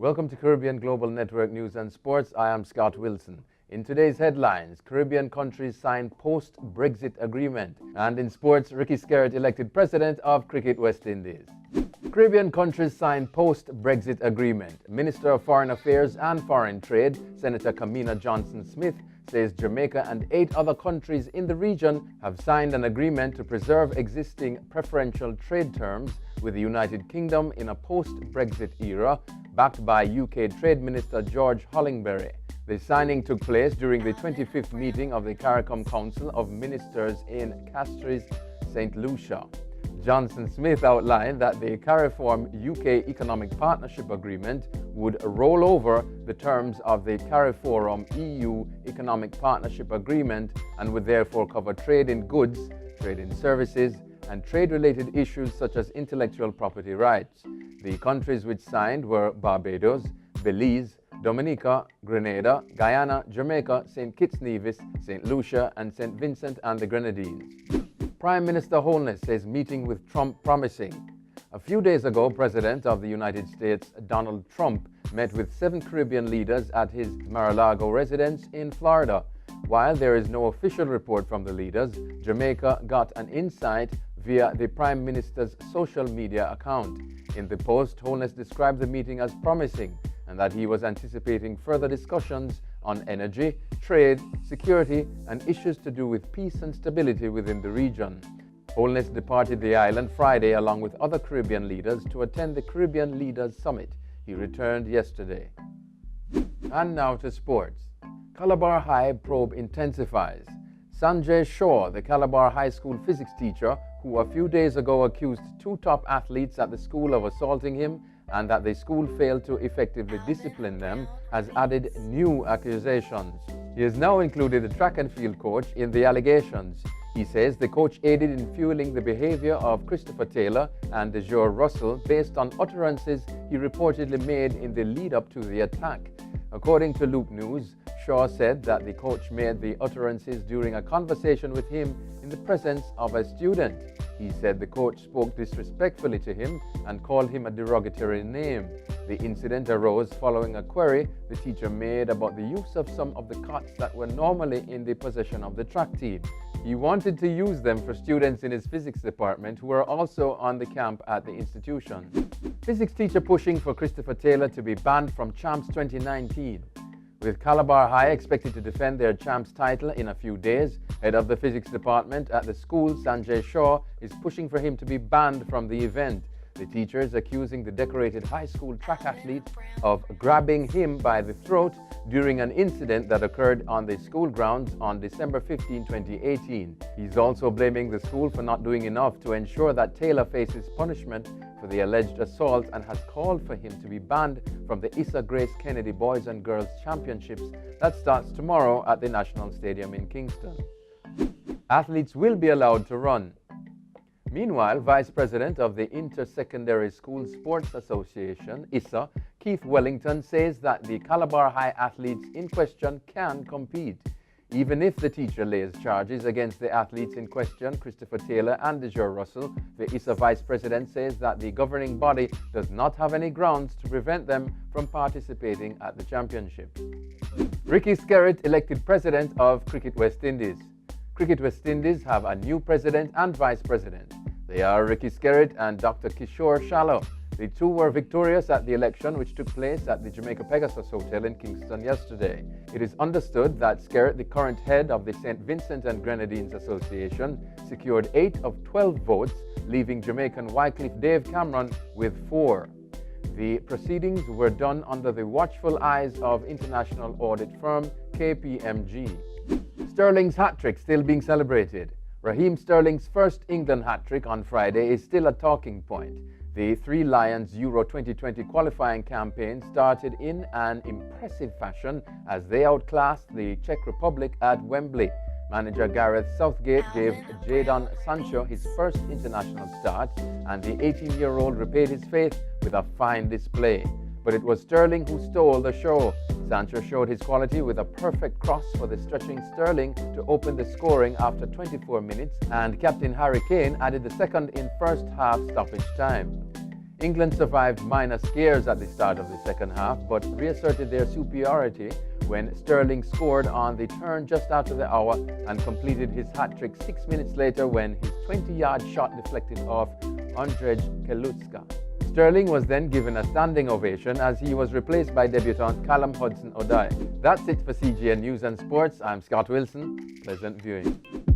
Welcome to Caribbean Global Network News and Sports. I am Scott Wilson. In today's headlines, Caribbean countries sign post-Brexit agreement. And in sports, Ricky Skerritt elected president of Cricket West Indies. Caribbean countries sign post-Brexit agreement. Minister of Foreign Affairs and Foreign Trade, Senator Kamina Johnson-Smith, says Jamaica and 8 other countries in the region have signed an agreement to preserve existing preferential trade terms with the United Kingdom in a post-Brexit era, backed by UK Trade Minister George Hollingberry. The signing took place during the 25th meeting of the CARICOM Council of Ministers in Castries, St. Lucia. Johnson-Smith outlined that the CARIFORM UK Economic Partnership Agreement would roll over the terms of the CARIFORUM EU Economic Partnership Agreement and would therefore cover trade in goods, trade in services, and trade-related issues such as intellectual property rights. The countries which signed were Barbados, Belize, Dominica, Grenada, Guyana, Jamaica, St. Kitts Nevis, St. Lucia, and St. Vincent and the Grenadines. Prime Minister Holness says meeting with Trump promising. A few days ago, President of the United States Donald Trump met with 7 Caribbean leaders at his Mar-a-Lago residence in Florida. While there is no official report from the leaders, Jamaica got an insight via the Prime Minister's social media account. In the post, Holness described the meeting as promising and that he was anticipating further discussions on energy, trade, security, and issues to do with peace and stability within the region. Holness departed the island Friday along with other Caribbean leaders to attend the Caribbean Leaders Summit. He returned yesterday. And now to sports. Calabar High probe intensifies. Sanjay Shaw, the Calabar High School physics teacher, who a few days ago accused 2 top athletes at the school of assaulting him and that the school failed to effectively discipline them, has added new accusations. He has now included the track and field coach in the allegations. He says the coach aided in fueling the behavior of Christopher Taylor and DeJour Russell based on utterances he reportedly made in the lead-up to the attack. According to Loop News, Shaw said that the coach made the utterances during a conversation with him in the presence of a student. He said the coach spoke disrespectfully to him and called him a derogatory name. The incident arose following a query the teacher made about the use of some of the cots that were normally in the possession of the track team. He wanted to use them for students in his physics department who were also on the camp at the institution. Physics teacher pushing for Christopher Taylor to be banned from Champs 2019. With Calabar High expected to defend their Champs title in a few days, head of the physics department at the school, Sanjay Shaw, is pushing for him to be banned from the event. The teacher is accusing the decorated high school track athlete of grabbing him by the throat during an incident that occurred on the school grounds on December 15, 2018. He's also blaming the school for not doing enough to ensure that Taylor faces punishment for the alleged assault and has called for him to be banned from the Issa Grace Kennedy Boys and Girls Championships that starts tomorrow at the National Stadium in Kingston. Athletes will be allowed to run. Meanwhile, Vice President of the Inter-Secondary School Sports Association, ISSA, Keith Wellington, says that the Calabar High athletes in question can compete. Even if the teacher lays charges against the athletes in question, Christopher Taylor and DeJour Russell, the ISSA Vice President says that the governing body does not have any grounds to prevent them from participating at the championship. Ricky Skerritt elected president of Cricket West Indies. Cricket West Indies have a new president and vice president. They are Ricky Skerritt and Dr. Kishore Shallow. The two were victorious at the election, which took place at the Jamaica Pegasus Hotel in Kingston yesterday. It is understood that Skerritt, the current head of the St. Vincent and Grenadines Association, secured 8 of 12 votes, leaving Jamaican Wycliffe Dave Cameron with 4. The proceedings were done under the watchful eyes of international audit firm KPMG. Sterling's hat-trick still being celebrated. Raheem Sterling's first England hat-trick on Friday is still a talking point. The Three Lions Euro 2020 qualifying campaign started in an impressive fashion as they outclassed the Czech Republic at Wembley. Manager Gareth Southgate gave Jadon Sancho his first international start, and the 18-year-old repaid his faith with a fine display. But it was Sterling who stole the show. Sancho showed his quality with a perfect cross for the stretching Sterling to open the scoring after 24 minutes, and captain Harry Kane added the second in first half stoppage time. England survived minor scares at the start of the second half, but reasserted their superiority when Sterling scored on the turn just after the hour and completed his hat-trick 6 minutes later when his 20-yard shot deflected off Andrzej Kelutska. Sterling was then given a standing ovation as he was replaced by debutant Callum Hudson-Odoi. That's it for CGN News and Sports. I'm Scott Wilson. Pleasant viewing.